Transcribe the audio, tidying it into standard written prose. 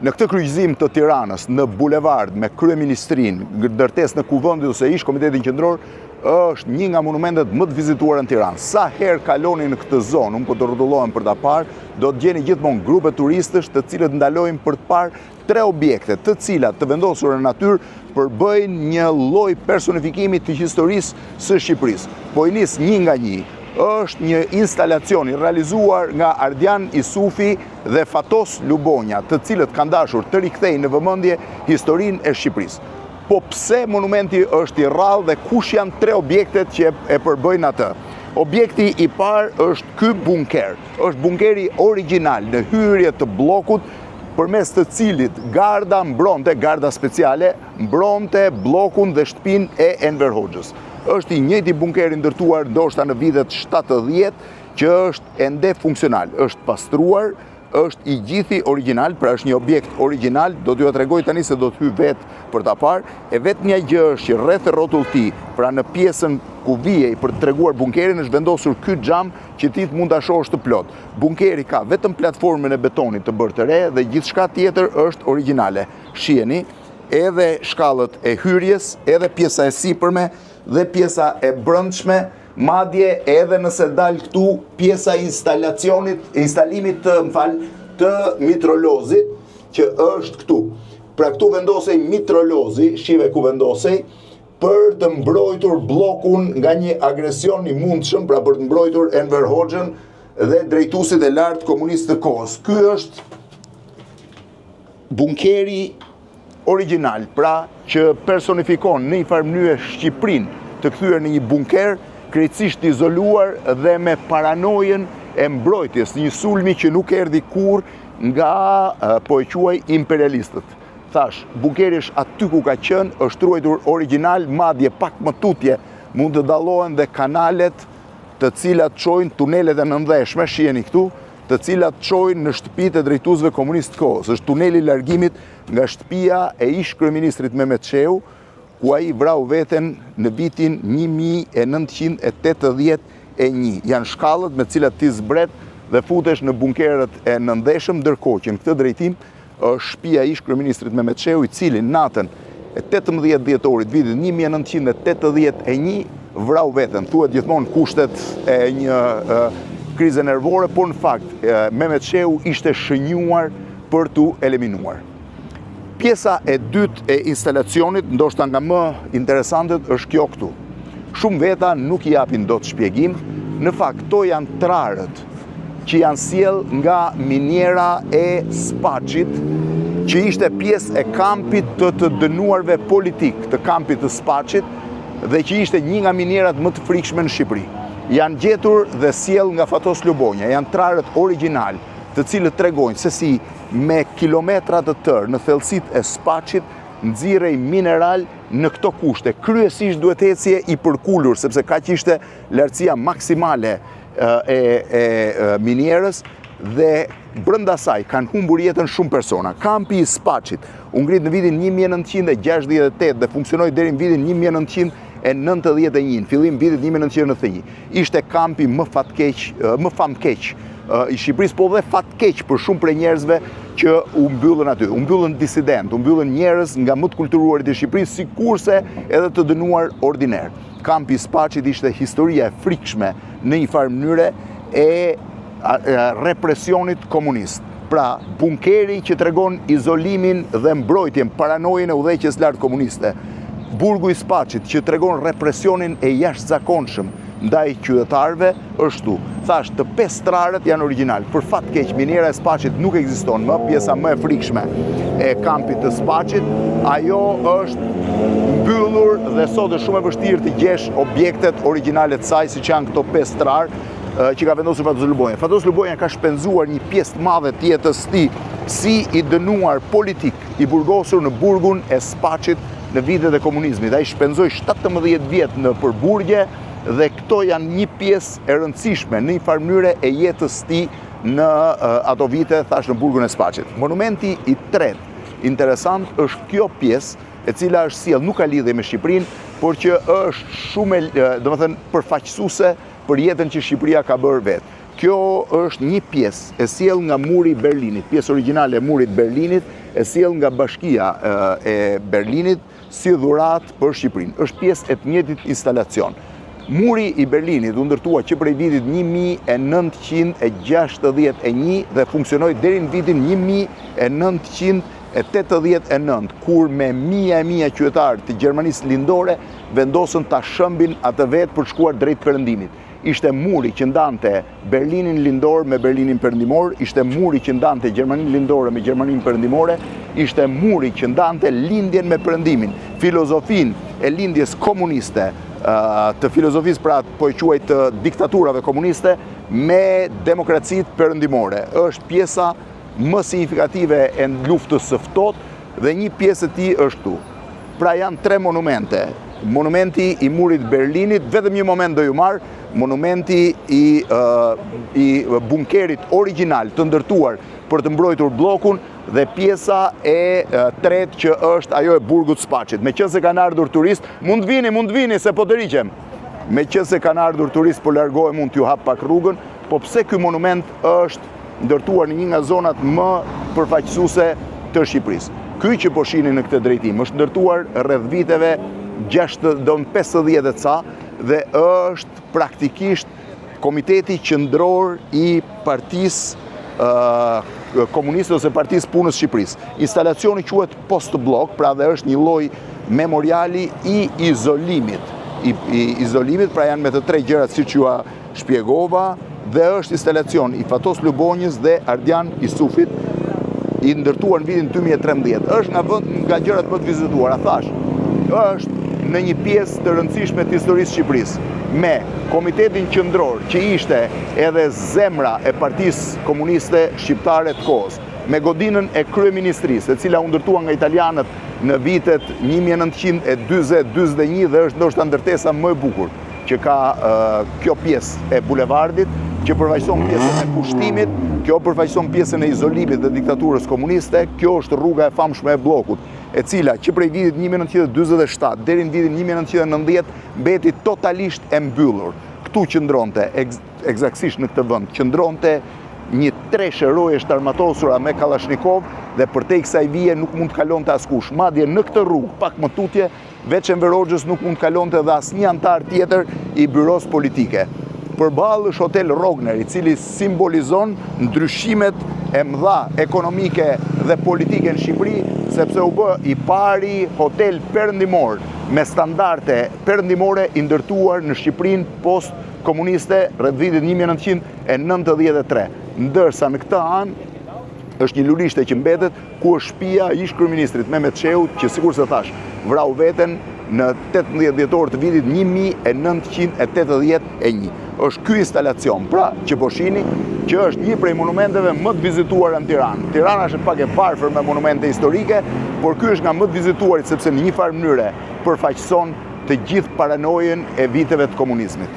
Në këtë kryqëzim të Tiranës, në bulevard me kryeministrinë, ndërtesë në Kuvendit ose ish Komitetin Qendror, është një nga monumentet më të vizituara në Tiranë. Sa herë kaloni në këtë zonë, unë po të rrotullohem për ta parë, do të gjeni gjithmonë grupe turistësh të cilët ndalojnë për të parë 3 objekte, të cilat të vendosura në natyrë përbëjnë një lloj personifikimi të historisë së Shqipërisë. Po i nis një nga një. Është një instalacion i realizuar nga Ardian Isufi dhe Fatos Lubonja, të cilët kanë dashur të rikthejnë në vëmendje historinë e Shqipërisë. Po pse monumenti është i rrallë dhe kush janë 3 objektet që e përbëjnë atë? Objekti i parë është ky bunker. Është bunkeri origjinal në hyrje të bllokut, përmes të cilit garda speciale mbronte bllokun dhe shtëpinë e Enver Hoxhës. Është i njëjti bunker i ndërtuar ndoshta në vitet 70 që është ende funksional, është pastruar, është i gjithi origjinal, pra është një objekt origjinal, do t'ju tregoj tani se do të hyj vetë për ta parë, e vetëm një gjë është që rreth rrotullti, pra në pjesën ku vijej për të treguar bunkerin është vendosur ky xham që ti mund ta shohësh të plot. Bunkeri ka vetëm platformën e betonit të bërë të re dhe gjithçka tjetër është origjinale. Shiheni, edhe shkallët e hyrjes, edhe pjesa e sipërme dhe pjesa e brendshme, madje edhe nëse dal këtu pjesa e instalimit të mitrolozit që është këtu. Pra këtu vendosej mitrolozi, shive ku vendosej, për të mbrojtur bllokun nga një agresion i mundshëm, pra për të mbrojtur Enver Hoxhën dhe drejtuesit e lartë komunistë të kohës. Ky është bunkeri origjinal, pra që personifikon në një farë mënyrë Shqipërinë të kthyer në një bunker, krejtësisht izoluar dhe me paranojën e mbrojtjes, një sulmi që nuk erdhi kurrë nga, po e quaj, imperialistët. Thash, bunkeri është aty ku ka qenë, është ruajtur origjinal, madje pak më tutje mund të dallohen dhe kanalet të cilat çojnë tunelet e nëndheshme, shiheni këtu, të cilat çojnë në shtëpitë e drejtuesve komunistë të kohës. Është tuneli i largimit nga shtëpia e ish kryeministrit Mehmet Shehu, ku ai vrau veten në vitin 1981. Janë shkallët me cilat ti zbret dhe futesh në bunkerët e nëndeshëm, ndërkohë që në këtë drejtim është shtëpia ish kryeministrit Mehmet Shehu, i cili natën e 18 dhjetorit vitit 1981 vrau veten. Thuhet gjithmonë kushtet e një krize nervore, por në fakt Mehmet Shehu ishte shënjuar për t'u eliminuar. Pjesa e dytë e instalacionit, ndoshta nga më interesantet, është kjo këtu. Shumë veta nuk i japin dot shpjegim, në fakt to janë trarët që janë sjell nga miniera e Spaçit, që ishte pjesë e kampit të dënuarve politik, të kampit të Spaçit, dhe që ishte një nga minierat më të frikshme në Shqipëri. Janë gjetur dhe sjell nga Fatos Lubonja, janë trarët origjinal, të cilët tregojnë se si me kilometra të tërë në thellësitë e Spaçit nxirrej mineral në këto kushte. Kryesisht duhet ecje i përkulur, sepse kaq ishte lartësia maksimale e minierës dhe brenda saj kanë humbur jetën shumë persona. Kampi i Spaçit u ngrit në vitin 1968 dhe funksionoi deri në vitin 1991, fillim vitit 1991. Ishte kampi më famkeq i Shqipërisë, po dhe fatkeq për shumë prej njerëzve që u mbyllën aty. U mbyllën disident, u mbyllën njerëz nga më të kulturuarit e Shqipërisë, sikurse edhe të dënuar ordiner. Kampi i Spaçit ishte historia e frikshme në një farë mënyre e represionit komunist. Pra, bunkeri që tregon izolimin dhe mbrojtjen, paranojën e udhëheqjes lart komuniste. Burgu i Spaçit që tregon represionin e jashtëzakonshëm ndaj qytetarëve është tu. Thash, të 5 trarët janë origjinal. Për fat keq, miniera e Spaçit nuk ekziston më, pjesa më e frikshme e kampit të Spaçit, ajo është mbyllur dhe sot është shumë e vështirë të gjesh objektet origjinale të saj, siç janë këto 5 trarë që ka vendosur Fatos Lubonja. Fatos Lubonja ka shpenzuar një pjesë të madhe të jetës së tij si i dënuar politik, i burgosur në burgun e Spaçit në vitet e komunizmit. Ai shpenzoi 17 vjet në përburgje dhe këto janë një pjesë e rëndësishme në një farë mënyre e jetës së tij në ato vite, thash, në burgun e Spaçit. Monumenti i tretë interesant është kjo pjesë, e cila është sjell, nuk ka lidhje me Shqipërinë, por që është shumë, domethënë, përfaqësuese për jetën që Shqipëria ka bërë vetë. Kjo është një pjesë e sjell nga muri i Berlinit, pjesë origjinale e murit Berlinit, e sjell nga Bashkia e Berlinit si dhuratë për Shqipërinë. Është pjesë e të njëjtit instalacion. Muri i Berlinit u ndërtua që prej vitit 1961 dhe funksionoi deri në vitin 1989, kur me mija qytetarë të Gjermanisë lindore vendosën ta shëmbin atë vetë për shkuar drejt perëndimit. Ishte muri që ndante Berlinin lindor me Berlinin perëndimor, ishte muri që ndante Gjermaninë lindore me Gjermaninë perëndimore, ishte muri që ndante lindjen me perëndimin, filozofinë e lindjes komuniste, të filozofisë pra po e quaj të diktaturave komuniste me demokracitë perëndimore. Është pjesa më signifikative e luftës së ftohtë dhe një pjesë e tij është këtu. Pra janë 3 monumente. Monumenti i murit Berlinit, vetëm një moment do ju marr, monumenti i bunkerit origjinal të ndërtuar për të mbrojtur bllokun dhe pjesa e tretë që është ajo e burgut Spaçit. Meqense kanë ardhur turistë, mund vini se po të riqem. Meqense kanë ardhur turistë, po largohem unë t'ju hap pak rrugën, po pse ky monument është ndërtuar në një nga zonat më përfaqësuese të Shqipërisë. Ky që po shihni në këtë drejtim është ndërtuar rreth viteve 50 e ca dhe është praktikisht komiteti qendror i Partisë Komuniste ose Partisë Punës Shqipërisë. Instalacioni quhet post-blok, pra dhe është një lloj memoriali i izolimit. I izolimit, pra janë me të 3 gjërat siç ju shpjegova, dhe është instalacion i Fatos Lubonjës dhe Ardian Isufit, i ndërtuar në vitin 2013. Është nga gjërat më të vizituara, thash. Është në një pjesë të rëndësishme të historisë Shqipërisë, me komitetin qendror që ishte edhe zemra e Partisë Komuniste Shqiptare të kohës, me godinën e kryeministrisë, e cila u ndërtua nga italianët në vitet 1940-41 dhe është ndoshta ndërtesa më e bukur që ka kjo pjesë e bulevardit, që përfaqëson pjesën e pushtimit, kjo përfaqëson pjesën e izolimit dhe diktaturës komuniste, kjo është rruga e famshme e bllokut, e cila që prej vitit 1947 deri në vitin 1990 mbeti totalisht e mbyllur. Ktu qëndronte, eksaktësisht në këtë vend, qëndronte një treshe rojesh të armatosura me Kalashnikov dhe përtej kësaj vije nuk mund të kalonte askush. Madje në këtë rrugë, pak më tutje, veç Enver Hoxhës nuk mund të kalonte dhe asnjë antar tjetër i byros politike. Përballë është hotel Rogner, i cili simbolizon ndryshimet e mëdha ekonomike dhe politike në Shqipëri, sepse u bë i pari hotel perëndimor me standarde perëndimore i ndërtuar në Shqipërinë post-komuniste rreth vitit 1993. Ndërsa në këtë anë është një lulishte që mbetet ku është shtëpia e ish-kryeministrit Mehmet Sheut, që sikur se thash, vrau veten në 18 dhjetor të vitit 1981. Është ky instalacion, pra që po shihni, që është një prej monumenteve më të vizituara në Tiranë. Tirana është pak e varfër me monumente historike, por ky është nga më të vizituarit sepse në një farë mënyre përfaqëson të gjithë paranojën e viteve të komunizmit.